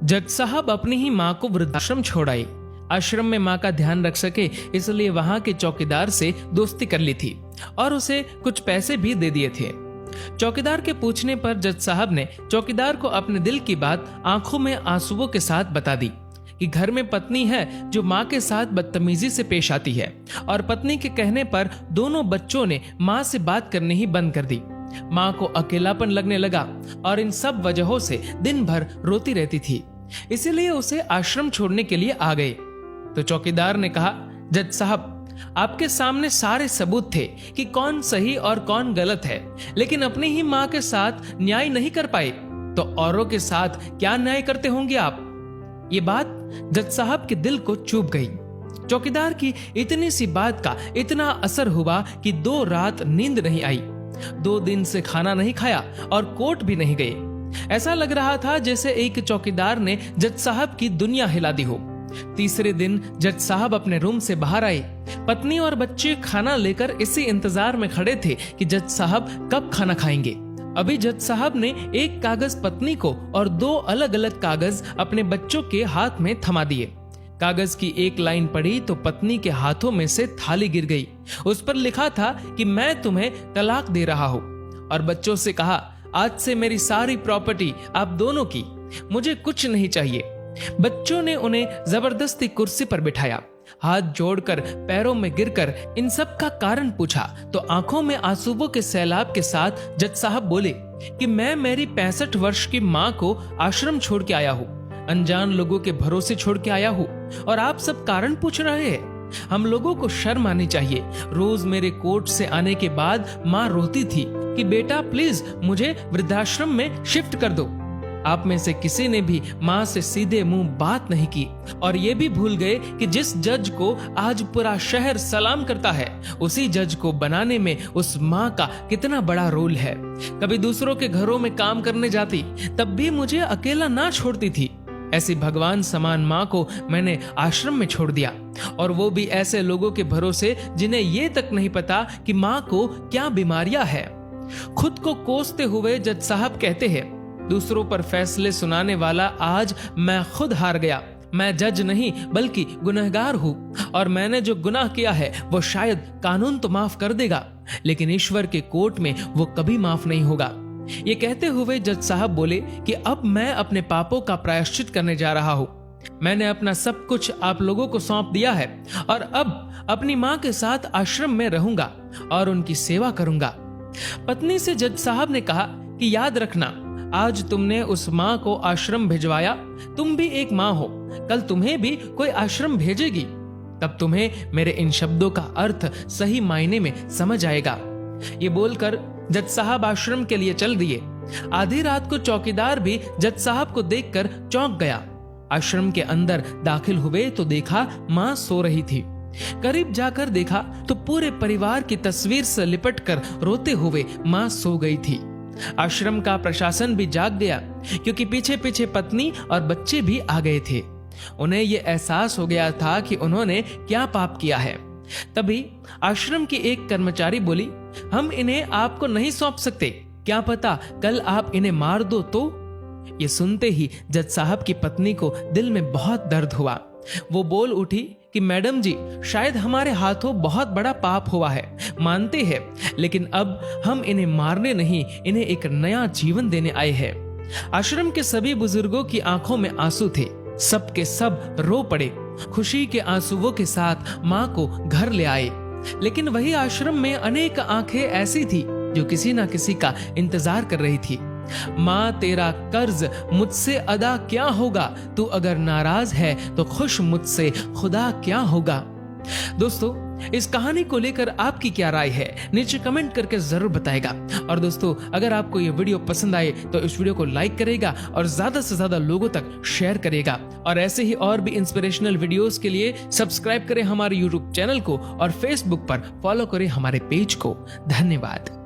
जज साहब अपनी ही माँ को वृद्धाश्रम छोड़ आए। आश्रम में माँ का ध्यान रख सके इसलिए वहां के चौकीदार से दोस्ती कर ली थी और उसे कुछ पैसे भी दे दिए थे। चौकीदार के पूछने पर जज साहब ने चौकीदार को अपने दिल की बात आंखों में आंसुओं के साथ बता दी कि घर में पत्नी है जो माँ के साथ बदतमीजी से पेश आती है और पत्नी के कहने पर दोनों बच्चों ने माँ से बात करनी ही बंद कर दी। माँ को अकेलापन लगने लगा और इन सब वजहों से दिन भर रोती रहती थी, इसीलिए उसे आश्रम छोड़ने के लिए आ गए। तो चौकीदार ने कहा, जज साहब आपके सामने सारे सबूत थे कि कौन सही और कौन गलत है, लेकिन अपनी ही माँ के साथ न्याय नहीं कर पाए तो औरों के साथ क्या न्याय करते होंगे आप। ये बात जज साहब के दिल को चुभ गई। चौकीदार की इतनी सी बात का इतना असर हुआ कि 2 रात नींद नहीं आई, 2 दिन से खाना नहीं खाया और कोर्ट भी नहीं गए। ऐसा लग रहा था जैसे एक चौकीदार ने जज साहब की दुनिया हिला दी हो। तीसरे दिन जज साहब अपने रूम से बाहर आए। पत्नी और बच्चे खाना लेकर इसी इंतजार में खड़े थे कि जज साहब कब खाना खाएंगे। अभी जज साहब ने एक कागज पत्नी को और 2 अलग अलग कागज अपने बच्चों के हाथ में थमा दिए। कागज की एक लाइन पढ़ी तो पत्नी के हाथों में से थाली गिर गई। उस पर लिखा था कि मैं तुम्हें तलाक दे रहा हूँ, और बच्चों से कहा, आज से मेरी सारी प्रॉपर्टी आप दोनों की, मुझे कुछ नहीं चाहिए। बच्चों ने उन्हें जबरदस्ती कुर्सी पर बिठाया, हाथ जोड़कर पैरों में गिरकर इन सब का कारण पूछा तो आंखों में आंसुओं के सैलाब के साथ जज साहब बोले कि मैं मेरी 65 वर्ष की माँ को आश्रम छोड़ के आया हूँ, अनजान लोगों के भरोसे छोड़ के आया हूँ, और आप सब कारण पूछ रहे हैं। हम लोगों को शर्म आनी चाहिए। रोज मेरे कोर्ट से आने के बाद माँ रोती थी कि बेटा प्लीज मुझे वृद्धाश्रम में शिफ्ट कर दो। आप में से किसी ने भी माँ से सीधे मुंह बात नहीं की, और ये भी भूल गए कि जिस जज को आज पूरा शहर सलाम करता है, उसी जज को बनाने में उस माँ का कितना बड़ा रोल है। कभी दूसरों के घरों में काम करने जाती तब भी मुझे अकेला ना छोड़ती थी। ऐसी भगवान समान माँ को मैंने आश्रम में छोड़ दिया, और वो भी ऐसे लोगों के भरोसे जिन्हें ये तक नहीं पता कि माँ को क्या बीमारियां है। खुद को कोसते हुए जज साहब कहते हैं, दूसरों पर फैसले सुनाने वाला आज मैं खुद हार गया। मैं जज नहीं बल्कि गुनहगार हूँ, और मैंने जो गुनाह किया है वो शायद कानून तो माफ कर देगा, लेकिन ईश्वर के कोर्ट में वो कभी माफ नहीं होगा। ये कहते हुए जज साहब बोले कि अब मैं अपने पापों का प्रायश्चित करने जा रहा हूँ। मैंने अपना सब कुछ आप लोगों को सौंप दिया है, और अब अपनी माँ के साथ आश्रम में रहूंगा और उनकी सेवा करूंगा। पत्नी से जज साहब ने कहा कि याद रखना, आज तुमने उस माँ को आश्रम भिजवाया, तुम भी एक माँ हो, कल तुम्हें भी कोई आश्रम भेजेगी, तब तुम्हें मेरे इन शब्दों का अर्थ सही मायने में समझ आएगा। ये बोलकर जज साहब आश्रम के लिए चल दिए। आधी रात को चौकीदार भी जज साहब को देखकर चौंक गया। आश्रम के अंदर दाखिल हुए तो देखा माँ सो रही थी। करीब जाकर देखा तो पूरे परिवार की तस्वीर से लिपटकर रोते हुए माँ सो गई थी। आश्रम का प्रशासन भी जाग गया, क्योंकि पीछे पीछे पत्नी और बच्चे भी आ गए थे। उन्हें यह एहसास हो गया था कि उन्होंने क्या पाप किया है। तभी आश्रम की एक कर्मचारी बोली, हम इन्हें आपको नहीं सौंप सकते, क्या पता कल आप इन्हें मार दो तो। ये सुनते ही जज साहब की पत्नी को दिल में बहुत दर्द हुआ। वो बोल उठी कि मैडम जी, शायद हमारे हाथों बहुत बड़ा पाप हुआ है, मानते हैं, लेकिन अब हम इन्हें मारने नहीं, इन्हें एक नया जीवन देने आए हैं। आश्रम के सभी बुजुर्गों की आंखों में आंसू थे। सब के सब रो पड़े। खुशी के आंसुओं के साथ माँ को घर ले आए। लेकिन वही आश्रम में अनेक आंखें ऐसी थी जो किसी ना किसी का इंतजार कर रही थी। माँ तेरा कर्ज मुझसे अदा क्या होगा, तू अगर नाराज है तो खुश मुझसे खुदा क्या होगा। दोस्तों, इस कहानी को लेकर आपकी क्या राय है, नीचे कमेंट करके जरूर बताएगा। और दोस्तों, अगर आपको ये वीडियो पसंद आए तो इस वीडियो को लाइक करेगा और ज्यादा से ज्यादा लोगों तक शेयर करेगा। और ऐसे ही और भी इंस्पिरेशनल वीडियोस के लिए सब्सक्राइब करें हमारे यूट्यूब चैनल को और फेसबुक पर फॉलो करें हमारे पेज को। धन्यवाद।